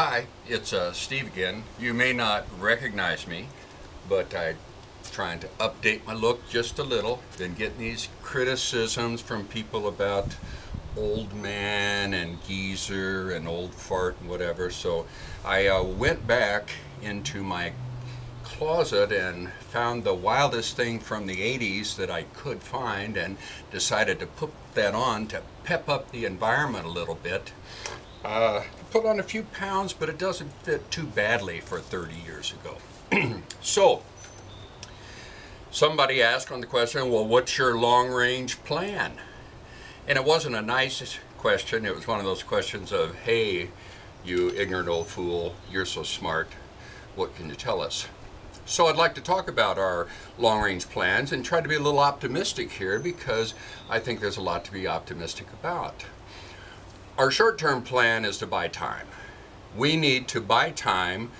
Hi, it's Steve again. You may not recognize me, but I'm trying to update my look just a little. Been getting these criticisms from people about old man and geezer and old fart and whatever, so I went back into my closet and found the wildest thing from the 80s that I could find and decided to put that on to pep up the environment a little bit. Put on a few pounds, but it doesn't fit too badly for 30 years ago. So, somebody asked on the question, well, what's your long-range plan? And it wasn't a nice question. It was one of those questions of, hey, you ignorant old fool, you're so smart, what can you tell us? So I'd like to talk about our long-range plans and try to be a little optimistic here, because I think there's a lot to be optimistic about. Our short-term plan is to buy time. We need to buy time,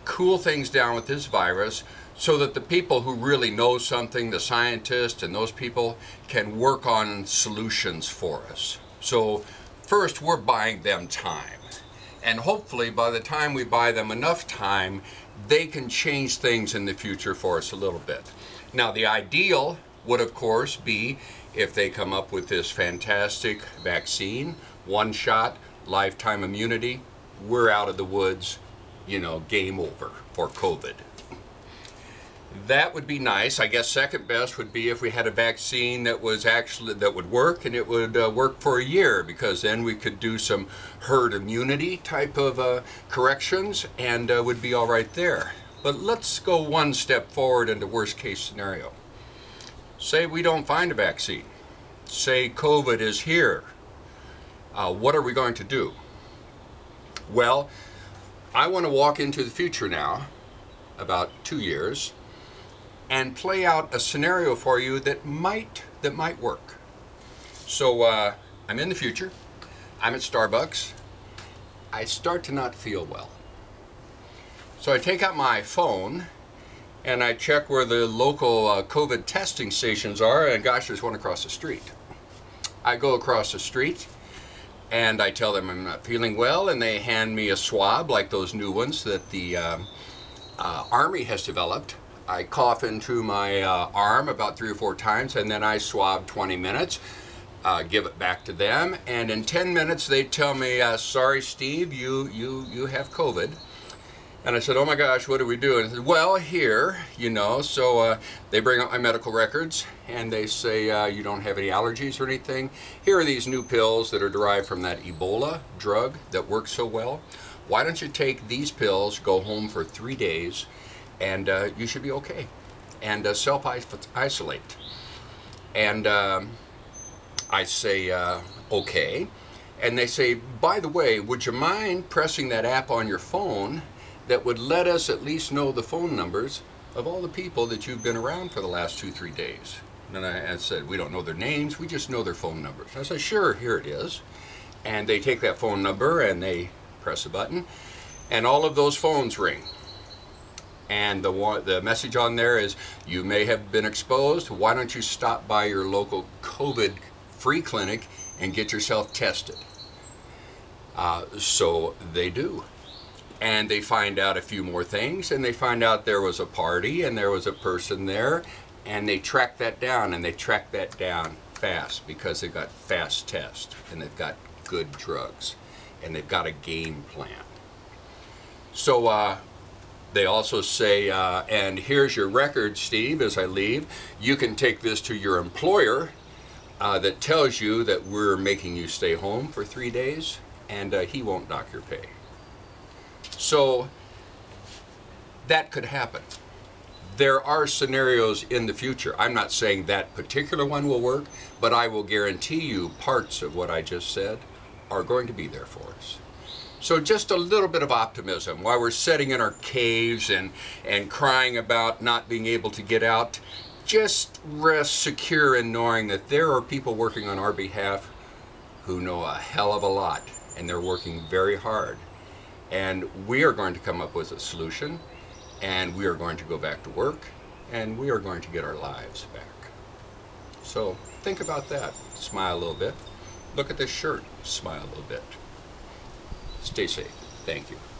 cool things down with this virus, so that the people who really know something, the scientists and those people, can work on solutions for us. So first, we're buying them time. And hopefully by the time we buy them enough time, they can change things in the future for us a little bit. Now, the ideal would, of course, be if they come up with this fantastic vaccine, one shot, lifetime immunity, we're out of the woods, you know, game over for COVID. That would be nice. I guess second best would be if we had a vaccine that would work, and it would work for a year, because then we could do some herd immunity type of corrections and would be all right there. But let's go one step forward into worst case scenario. Say we don't find a vaccine. Say COVID is here. What are we going to do? Well, I want to walk into the future now, about 2 years, and play out a scenario for you that might work. So I'm in the future. I'm at Starbucks. I start to not feel well. So I take out my phone and I check where the local COVID testing stations are, and gosh, there's one across the street. I go across the street and I tell them I'm not feeling well, and they hand me a swab like those new ones that the Army has developed. I cough into my arm about 3 or 4 times, and then I swab 20 minutes, give it back to them, and in 10 minutes they tell me, sorry Steve, you have COVID. And I said, oh my gosh, what do we do? And I said, well, here, you know, so they bring up my medical records and they say, you don't have any allergies or anything. Here are these new pills that are derived from that Ebola drug that works so well. Why don't you take these pills, go home for 3 days, and you should be okay. And self-isolate. And I say, okay. And they say, by the way, would you mind pressing that app on your phone that would let us at least know the phone numbers of all the people that you've been around for the last 2-3 days? And I said, we don't know their names, we just know their phone numbers. I said, sure, here it is. And they take that phone number and they press a button, and all of those phones ring. And the message on there is, you may have been exposed, why don't you stop by your local COVID-free clinic and get yourself tested? So they do. And they find out a few more things, and they find out there was a party and there was a person there, and they track that down, and they track that down fast because they've got fast tests and they've got good drugs and they've got a game plan. So they also say, and here's your record, Steve, as I leave. You can take this to your employer that tells you that we're making you stay home for 3 days, and he won't dock your pay. So that could happen. There are scenarios in the future. I'm not saying that particular one will work, but I will guarantee you parts of what I just said are going to be there for us. So just a little bit of optimism while we're sitting in our caves and crying about not being able to get out. Just rest secure in knowing that there are people working on our behalf who know a hell of a lot, and they're working very hard. And we are going to come up with a solution, and we are going to go back to work, and we are going to get our lives back. So think about that. Smile a little bit. Look at this shirt. Smile a little bit. Stay safe. Thank you.